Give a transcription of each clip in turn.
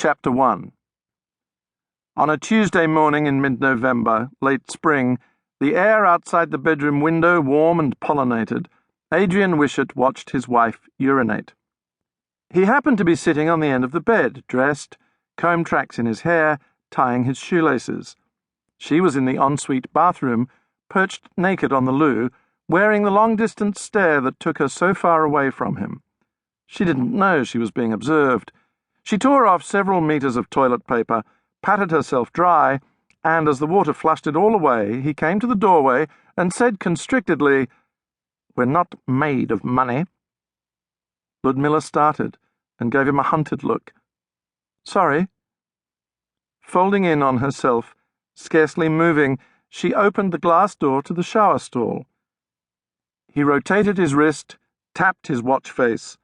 Chapter 1. On a Tuesday morning in mid-November, late spring, the air outside the bedroom window warm and pollinated, Adrian Wishart watched his wife urinate. He happened to be sitting on the end of the bed, dressed, comb tracks in his hair, tying his shoelaces. She was in the ensuite bathroom, perched naked on the loo, wearing the long-distance stare that took her so far away from him. She didn't know she was being observed. She tore off several meters of toilet paper, patted herself dry, and as the water flushed it all away, he came to the doorway and said constrictedly, "We're not made of money." Ludmilla started and gave him a hunted look. "Sorry." Folding in on herself, scarcely moving, she opened the glass door to the shower stall. He rotated his wrist, tapped his watch face.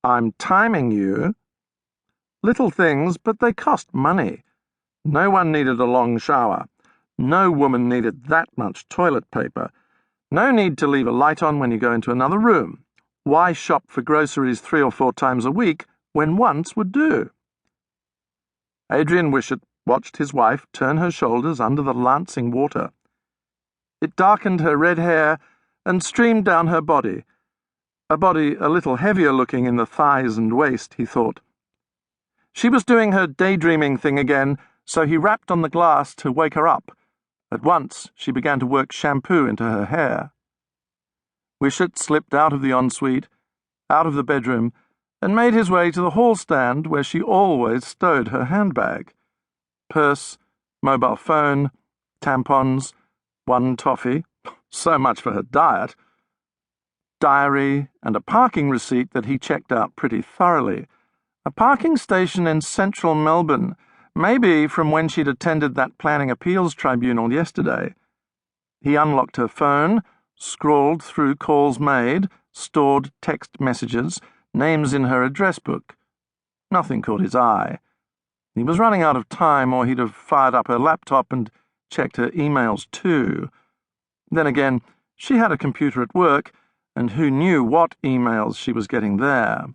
"I'm timing you." Little things, but they cost money. No one needed a long shower. No woman needed that much toilet paper. No need to leave a light on when you go into another room. Why shop for groceries 3 or 4 times a week when once would do? Adrian Wishart watched his wife turn her shoulders under the lancing water. It darkened her red hair and streamed down her body. A body a little heavier looking in the thighs and waist, he thought. She was doing her daydreaming thing again, so he rapped on the glass to wake her up. At once, she began to work shampoo into her hair. Wishart slipped out of the ensuite, out of the bedroom, and made his way to the hall stand where she always stowed her handbag. Purse, mobile phone, tampons, 1 toffee, so much for her diet, diary, and a parking receipt that he checked out pretty thoroughly. A parking station in central Melbourne, maybe from when she'd attended that planning appeals tribunal yesterday. He unlocked her phone, scrawled through calls made, stored text messages, names in her address book. Nothing caught his eye. He was running out of time, or he'd have fired up her laptop and checked her emails too. Then again, she had a computer at work, and who knew what emails she was getting there?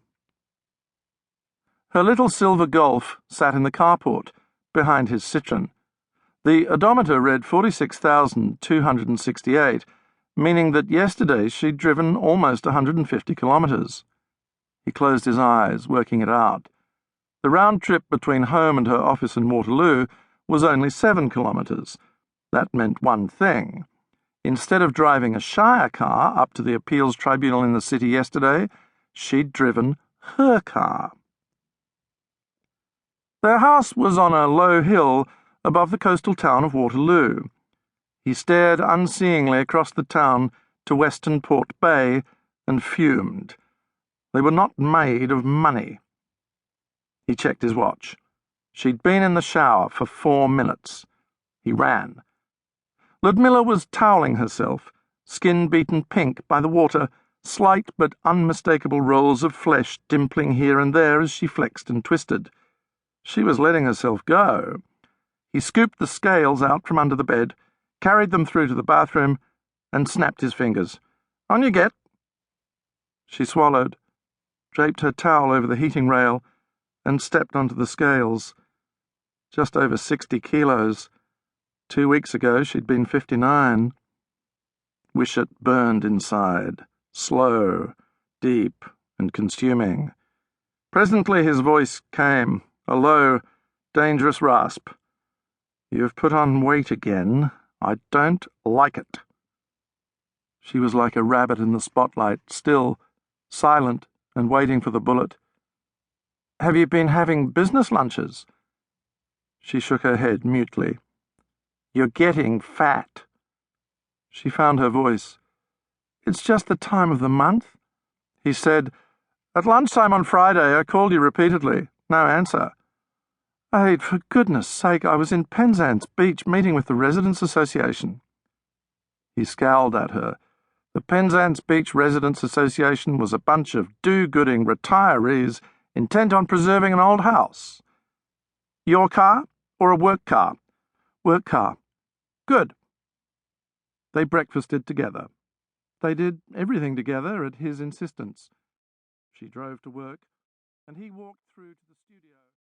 Her little silver Golf sat in the carport, behind his Citroën. The odometer read 46,268, meaning that yesterday she'd driven almost 150 kilometres. He closed his eyes, working it out. The round trip between home and her office in Waterloo was only 7 kilometres. That meant one thing. Instead of driving a Shire car up to the appeals tribunal in the city yesterday, she'd driven her car. Their house was on a low hill above the coastal town of Waterloo. He stared unseeingly across the town to Western Port Bay and fumed. They were not made of money. He checked his watch. She'd been in the shower for 4 minutes. He ran. Ludmilla was toweling herself, skin beaten pink by the water, slight but unmistakable rolls of flesh dimpling here and there as she flexed and twisted. She was letting herself go. He scooped the scales out from under the bed, carried them through to the bathroom, and snapped his fingers. "On you get." She swallowed, draped her towel over the heating rail, and stepped onto the scales. Just over 60 kilos. 2 weeks ago she'd been 59. Wishart burned inside, slow, deep, and consuming. Presently his voice came, a low, dangerous rasp. "You've put on weight again. I don't like it." She was like a rabbit in the spotlight, still, silent, and waiting for the bullet. "Have you been having business lunches?" She shook her head mutely. "You're getting fat." She found her voice. "It's just the time of the month." He said, "At lunchtime on Friday I called you repeatedly. No answer." "Aid, for goodness sake, I was in Penzance Beach meeting with the Residents' Association." He scowled at her. The Penzance Beach Residents' Association was a bunch of do-gooding retirees intent on preserving an old house. "Your car or a work car?" "Work car." "Good." They breakfasted together. They did everything together at his insistence. She drove to work, and he walked through to